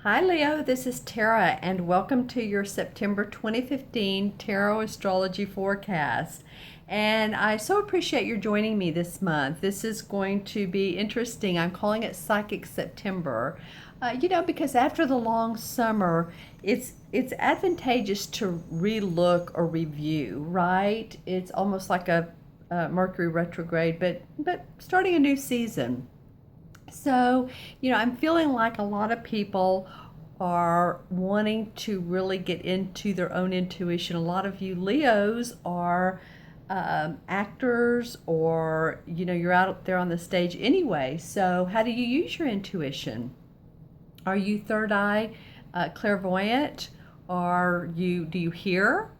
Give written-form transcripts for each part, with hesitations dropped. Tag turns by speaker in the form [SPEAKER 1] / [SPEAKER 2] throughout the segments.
[SPEAKER 1] Hi Leo, this is Tara and welcome to your September 2015 Tarot Astrology Forecast. And I so appreciate your joining me this month. This is going to be interesting. I'm calling it Psychic September. Because after the long summer, it's advantageous to relook or review, right? It's almost like a Mercury retrograde, but starting a new season. So, I'm feeling like a lot of people are wanting to really get into their own intuition. A lot of you Leos are actors, or, you're out there on the stage anyway. So, how do you use your intuition? Are you third eye clairvoyant? Do you hear?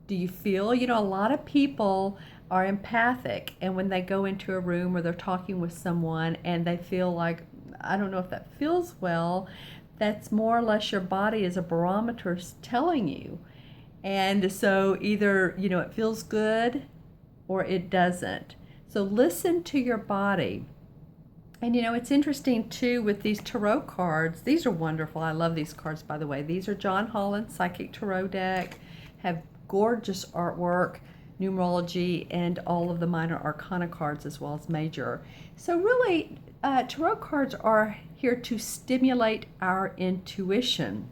[SPEAKER 1] Do you feel? A lot of people are empathic, and when they go into a room or they're talking with someone and they feel like, I don't know if that feels well, that's more or less your body as a barometer telling you. And so either, it feels good or it doesn't. So listen to your body. And it's interesting too with these tarot cards. These are wonderful. I love these cards, by the way. These are John Holland's Psychic Tarot deck. Have gorgeous artwork, numerology, and all of the minor arcana cards as well as major. So really, tarot cards are here to stimulate our intuition.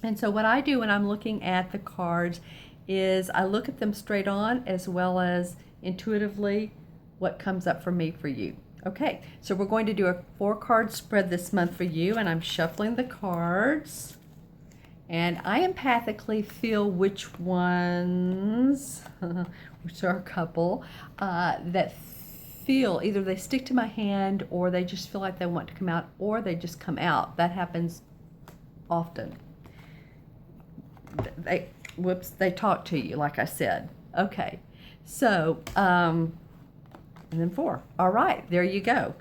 [SPEAKER 1] And so what I do when I'm looking at the cards is I look at them straight on as well as intuitively what comes up for me for you. Okay, so we're going to do a 4-card spread this month for you, and I'm shuffling the cards. And I empathically feel which ones, which are a couple, that feel either they stick to my hand or they just feel like they want to come out or they just come out. That happens often. They talk to you, like I said. Okay, so, and then 4. All right, there you go.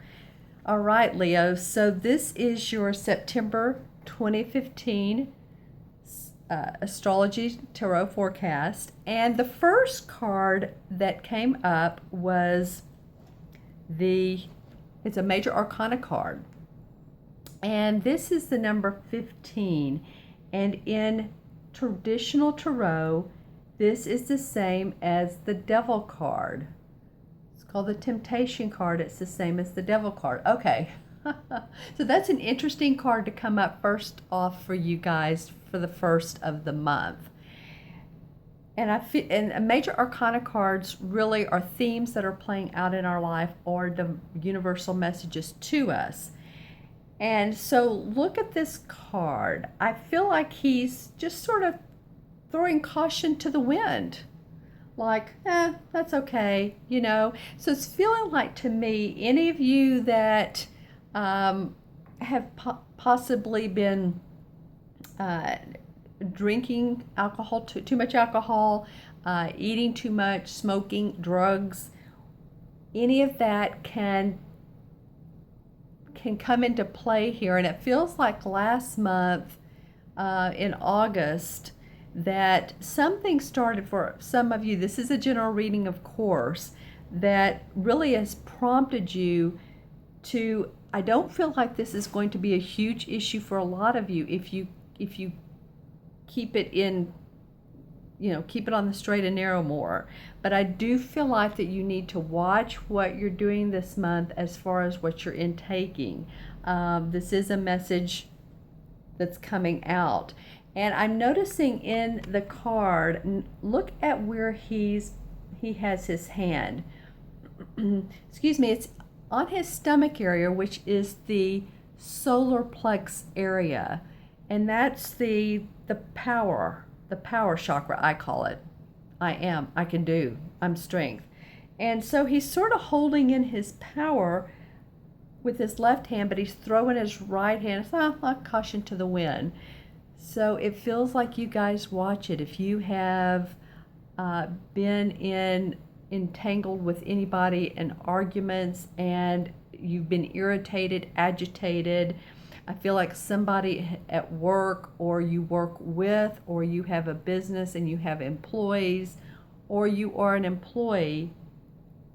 [SPEAKER 1] All right, Leo, so this is your September 2015 Astrology Tarot Forecast. And the first card that came up was it's a Major Arcana card. And this is the number 15. And in traditional tarot, this is the same as the Devil card. It's called the Temptation card. It's the same as the Devil card. Okay. So that's an interesting card to come up first off for you guys for the first of the month. And Major Arcana cards really are themes that are playing out in our life or the universal messages to us. And so look at this card. I feel like he's just sort of throwing caution to the wind. Like, that's okay, So it's feeling like, to me, any of you that have possibly been drinking alcohol, too much alcohol, eating too much, smoking, drugs, any of that can come into play here. And it feels like last month in August that something started for some of you. This is a general reading, of course, that really has prompted you to, I don't feel like this is going to be a huge issue for a lot of you if you keep it in, keep it on the straight and narrow more. But I do feel like that you need to watch what you're doing this month as far as what you're intaking. This is a message that's coming out. And I'm noticing in the card, look at where he has his hand. Excuse me, it's on his stomach area, which is the solar plex area. And that's the power chakra, I call it. I can do, I'm strength. And so he's sort of holding in his power with his left hand, but he's throwing his right hand. It's like caution to the wind. So it feels like you guys watch it. If you have been entangled with anybody in arguments and you've been irritated, agitated, I feel like somebody at work, or you work with, or you have a business and you have employees, or you are an employee,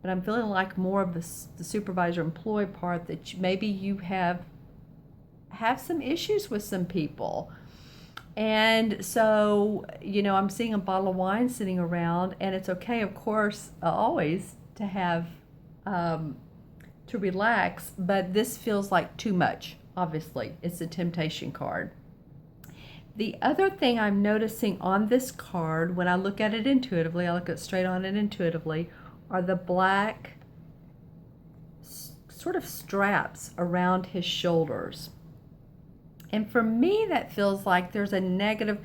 [SPEAKER 1] but I'm feeling like more of the supervisor employee part, that maybe you have have some issues with some people. And so, I'm seeing a bottle of wine sitting around, and it's okay, of course, always to have, to relax, but this feels like too much. Obviously, it's a temptation card. The other thing I'm noticing on this card, when I look at it intuitively, I look at straight on it intuitively, are the black sort of straps around his shoulders. And for me, that feels like there's a negative,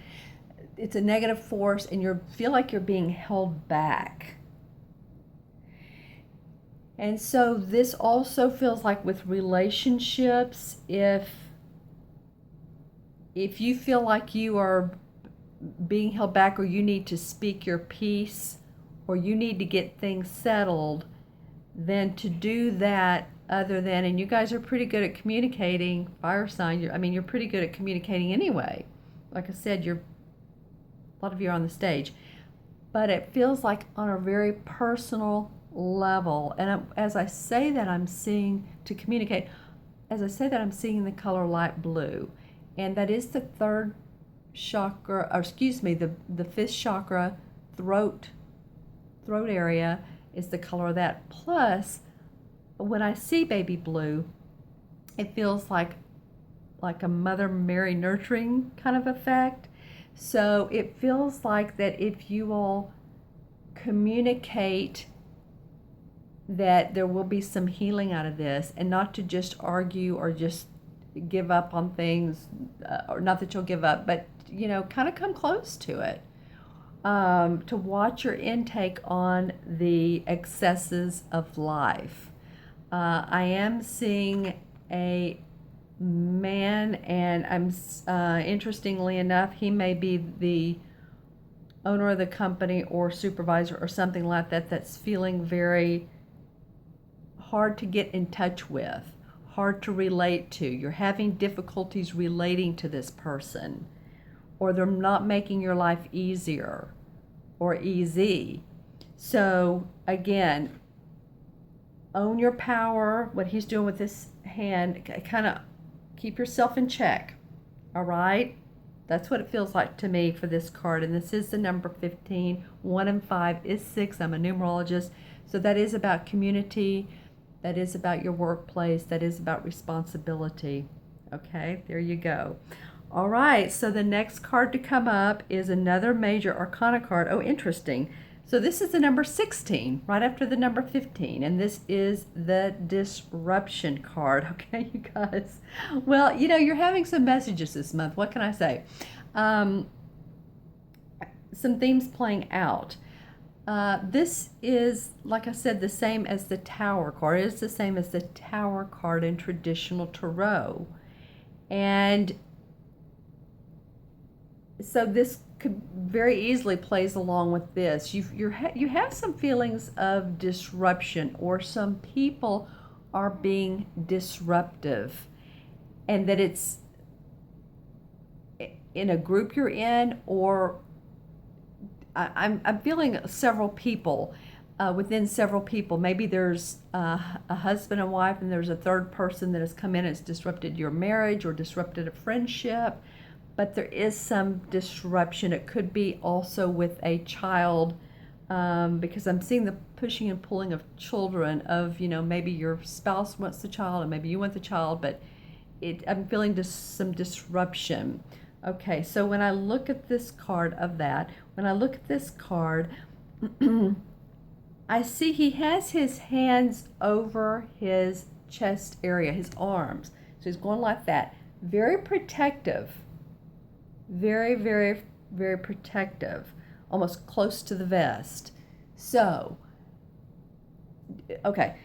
[SPEAKER 1] it's a negative force, and you feel like you're being held back. And so this also feels like with relationships, if you feel like you are being held back, or you need to speak your piece, or you need to get things settled, then to do that, other than, and you guys are pretty good at communicating, fire sign, you're pretty good at communicating anyway. Like I said, a lot of you are on the stage, but it feels like on a very personal level. And as I say that, I'm seeing, to communicate, as I say that, I'm seeing the color light blue, and that is the third chakra, or excuse me, the fifth chakra, throat area is the color of that. Plus, when I see baby blue, it feels like a Mother Mary nurturing kind of effect. So it feels like that if you all communicate, that there will be some healing out of this, and not to just argue or just give up on things, or not that you'll give up, but kind of come close to it. To watch your intake on the excesses of life. I am seeing a man, and interestingly enough, he may be the owner of the company or supervisor or something like that, that's feeling very hard to get in touch with, hard to relate to. You're having difficulties relating to this person, or they're not making your life easier or easy. So again, own your power. What he's doing with this hand, kind of keep yourself in check. All right? That's what it feels like to me for this card. And this is the number 15. 1 and 5 is 6. I'm a numerologist. So that is about community. That is about your workplace. That is about responsibility. Okay, there you go. All right, so the next card to come up is another major arcana card. Oh, interesting. So this is the number 16, right after the number 15, and this is the disruption card. Okay, you guys. Well, you're having some messages this month. What can I say? Some themes playing out. This is, like I said, the same as the Tower card. It is the same as the Tower card in traditional tarot. And so this could very easily plays along with this. You have some feelings of disruption, or some people are being disruptive, and that it's in a group you're in, or I'm feeling several people, within several people. Maybe there's a husband and wife, and there's a third person that has come in and has disrupted your marriage or disrupted a friendship. But there is some disruption. It could be also with a child, because I'm seeing the pushing and pulling of children, of, maybe your spouse wants the child and maybe you want the child, but I'm feeling just some disruption. Okay, so when I look at this card I see he has his hands over his chest area, his arms. So he's going like that. Very protective. Very, very, very protective. Almost close to the vest. So, okay.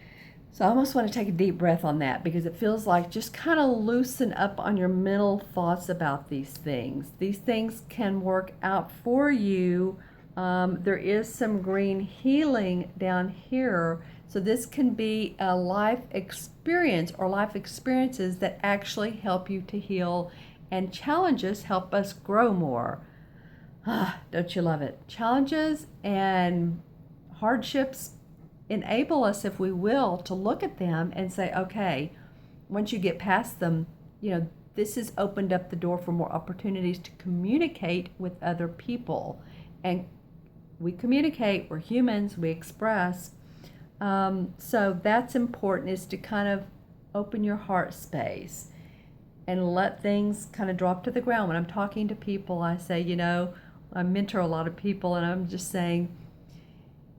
[SPEAKER 1] So I almost want to take a deep breath on that, because it feels like just kind of loosen up on your mental thoughts about these things. These things can work out for you. There is some green healing down here. So this can be a life experience, or life experiences that actually help you to heal, and challenges help us grow more. Don't you love it? Challenges and hardships enable us, if we will, to look at them and say, okay, once you get past them, this has opened up the door for more opportunities to communicate with other people. And we communicate, we're humans, we express. So that's important, is to kind of open your heart space and let things kind of drop to the ground. When I'm talking to people, I say, I mentor a lot of people, and I'm just saying,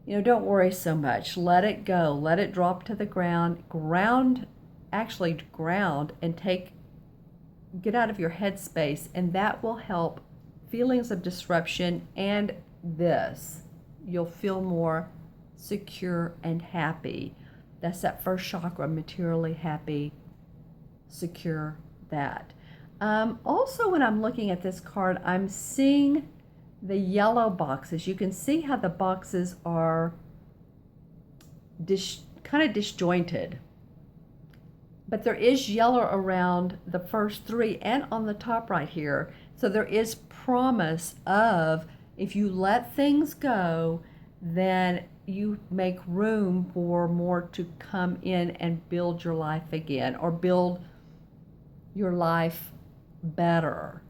[SPEAKER 1] don't worry so much. Let it go. Let it drop to the ground. Ground, and get out of your head space, and that will help feelings of disruption. And you'll feel more secure and happy. That's that first chakra, materially happy, secure, that. Also, when I'm looking at this card, I'm seeing the yellow boxes. You can see how the boxes are kind of disjointed. But there is yellow around the first three and on the top right here. So there is promise of, if you let things go, then you make room for more to come in and build your life again, or build your life better.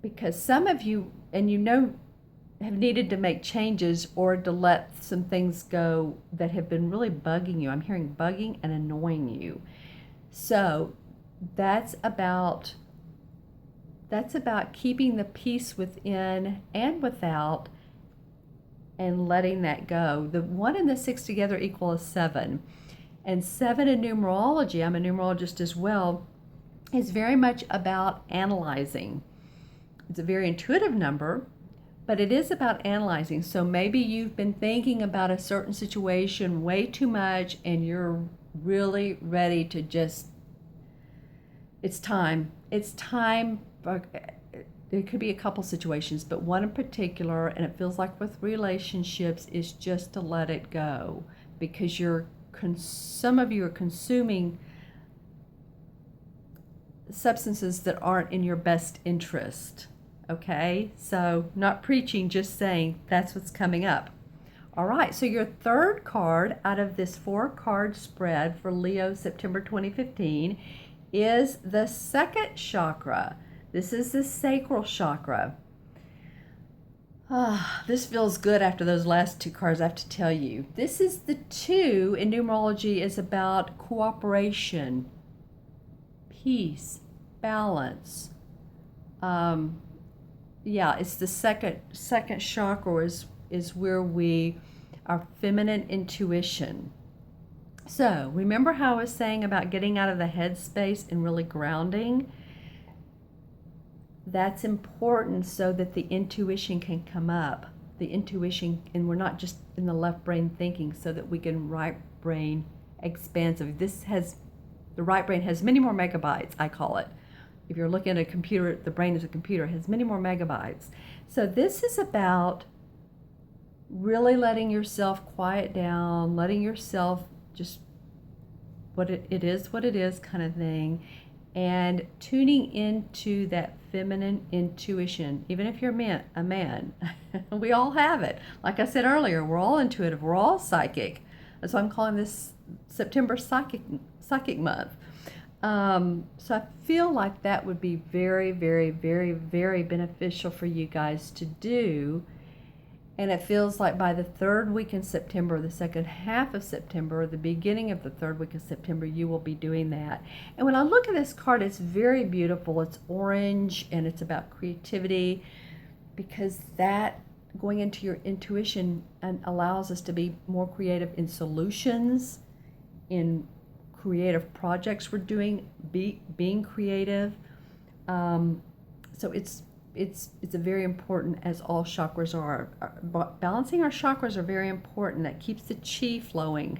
[SPEAKER 1] Because some of you, have needed to make changes or to let some things go that have been really bugging you. I'm hearing bugging and annoying you. So that's about keeping the peace within and without, and letting that go. The 1 and the 6 together equal a 7. And 7 in numerology, I'm a numerologist as well, is very much about analyzing. It's a very intuitive number, but it is about analyzing. So maybe you've been thinking about a certain situation way too much, and you're really ready to just, it's time. It's time. There could be a couple situations, but one in particular, and it feels like with relationships, is just to let it go, because some of you are consuming substances that aren't in your best interest. Okay, so not preaching, just saying that's what's coming up. All right, so your third card out of this 4-card spread for Leo September 2015 is the second chakra. This is the sacral chakra. This feels good after those last 2 cards, I have to tell you. This is the 2 in numerology, is about cooperation, peace, balance. It's the second chakra is where our feminine intuition. So remember how I was saying about getting out of the head space and really grounding? That's important so that the intuition can come up. The intuition, and we're not just in the left brain thinking, so that we can right brain expansive. The right brain has many more megabytes, I call it. If you're looking at a computer, the brain is a computer, it has many more megabytes. So this is about really letting yourself quiet down, letting yourself just, it is what it is kind of thing, and tuning into that feminine intuition. Even if you're a man, we all have it. Like I said earlier, we're all intuitive, we're all psychic. That's why I'm calling this September Psychic Month. So I feel like that would be very, very, very, very beneficial for you guys to do. And it feels like by the 3rd week in September, the second half of September, the beginning of the 3rd week of September, you will be doing that. And when I look at this card, it's very beautiful. It's orange, and it's about creativity, because that going into your intuition and allows us to be more creative in solutions, in creative projects we're doing, being creative. So it's a very important, as all chakras are. Balancing our chakras are very important. That keeps the chi flowing.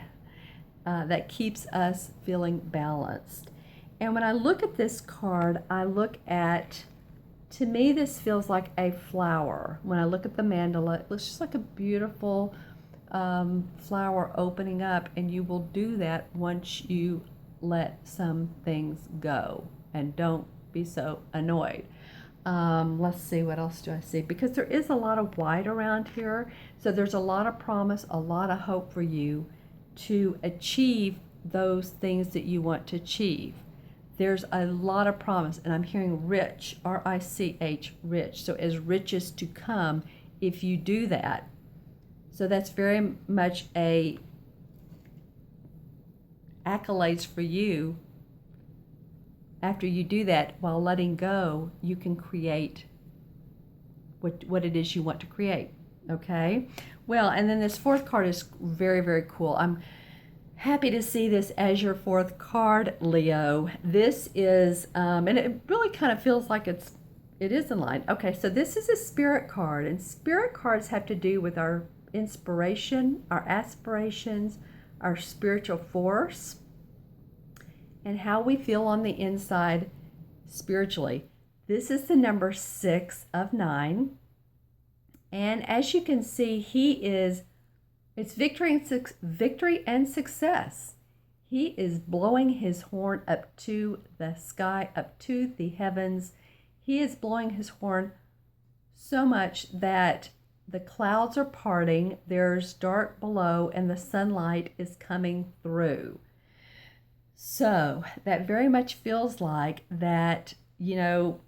[SPEAKER 1] That keeps us feeling balanced. And when I look at this card, to me, this feels like a flower. When I look at the mandala, it looks just like a beautiful flower opening up, and you will do that once you let some things go and don't be so annoyed. Let's see, what else do I see? Because there is a lot of white around here, so there's a lot of promise, a lot of hope for you to achieve those things that you want to achieve. there's a lot of promise, and I'm hearing rich, R-I-C-H, rich. So as riches to come if you do that. So that's very much a accolades for you. After you do that, while letting go, you can create what it is you want to create. Okay? Well, and then this fourth card is very, very cool. I'm happy to see this as your fourth card, Leo. This is, and it really kind of feels like it is in line. Okay, so this is a spirit card, and spirit cards have to do with our inspiration, our aspirations, our spiritual force, and how we feel on the inside spiritually. This is the number 6 of 9. And as you can see, it's victory and success. He is blowing his horn up to the sky, up to the heavens. He is blowing his horn so much that the clouds are parting, there's dark below, and the sunlight is coming through. So that very much feels like that, you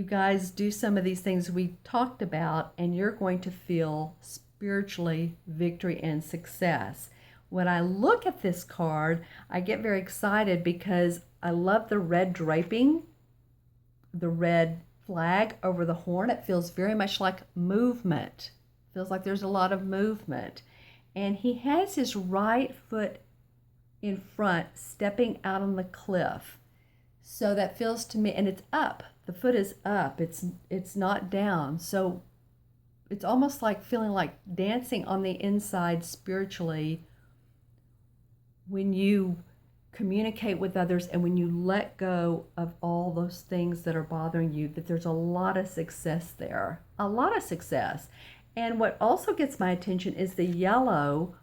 [SPEAKER 1] guys do some of these things we talked about, and you're going to feel spiritually victory and success. When I look at this card, I get very excited because I love the red draping, the red flag over the horn. It feels very much like movement. It feels like there's a lot of movement. And he has his right foot in front, stepping out on the cliff. So that feels to me, and it's up. The foot is up. It's not down. So it's almost like feeling like dancing on the inside spiritually when you communicate with others and when you let go of all those things that are bothering you, that there's a lot of success there. A lot of success. And what also gets my attention is the yellow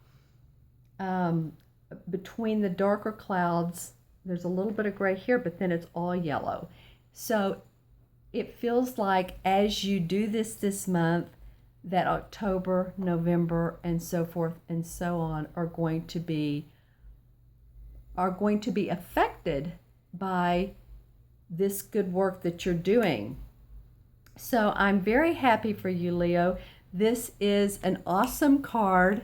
[SPEAKER 1] between the darker clouds. There's a little bit of gray here, but then it's all yellow. So it feels like as you do this month, that October, November, and so forth and so on are going to be affected by this good work that you're doing. So I'm very happy for you, Leo. This is an awesome card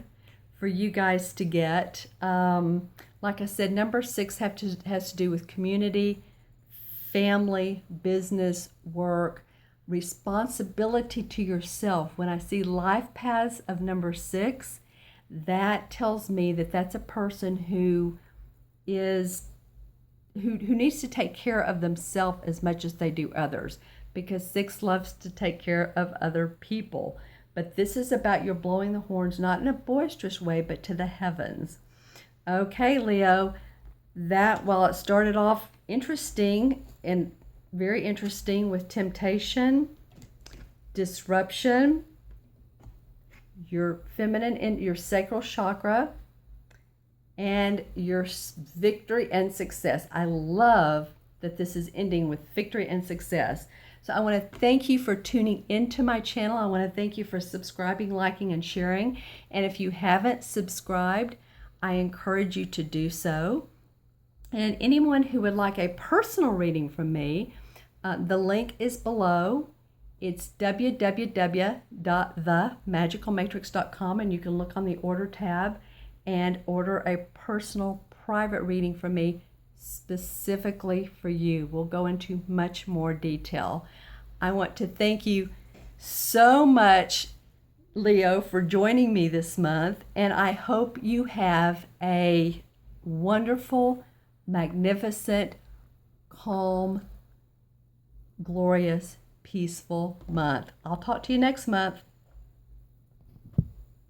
[SPEAKER 1] for you guys to get. Like I said, number 6 has to do with community, family, business, work, responsibility to yourself. When I see life paths of number 6, that tells me that that's a person who needs to take care of themselves as much as they do others, because 6 loves to take care of other people. But this is about your blowing the horns, not in a boisterous way, but to the heavens. Okay, Leo, that, while it started off interesting and very interesting with temptation, disruption, your feminine and your sacral chakra, and your victory and success. I love that this is ending with victory and success. So I want to thank you for tuning into my channel. I want to thank you for subscribing, liking, and sharing. And if you haven't subscribed, I encourage you to do so. And anyone who would like a personal reading from me, the link is below. It's www.themagicalmatrix.com, and you can look on the order tab and order a personal private reading from me specifically for you. We'll go into much more detail. I want to thank you so much, Leo, for joining me this month, and I hope you have a wonderful, magnificent, calm, glorious, peaceful month. I'll talk to you next month.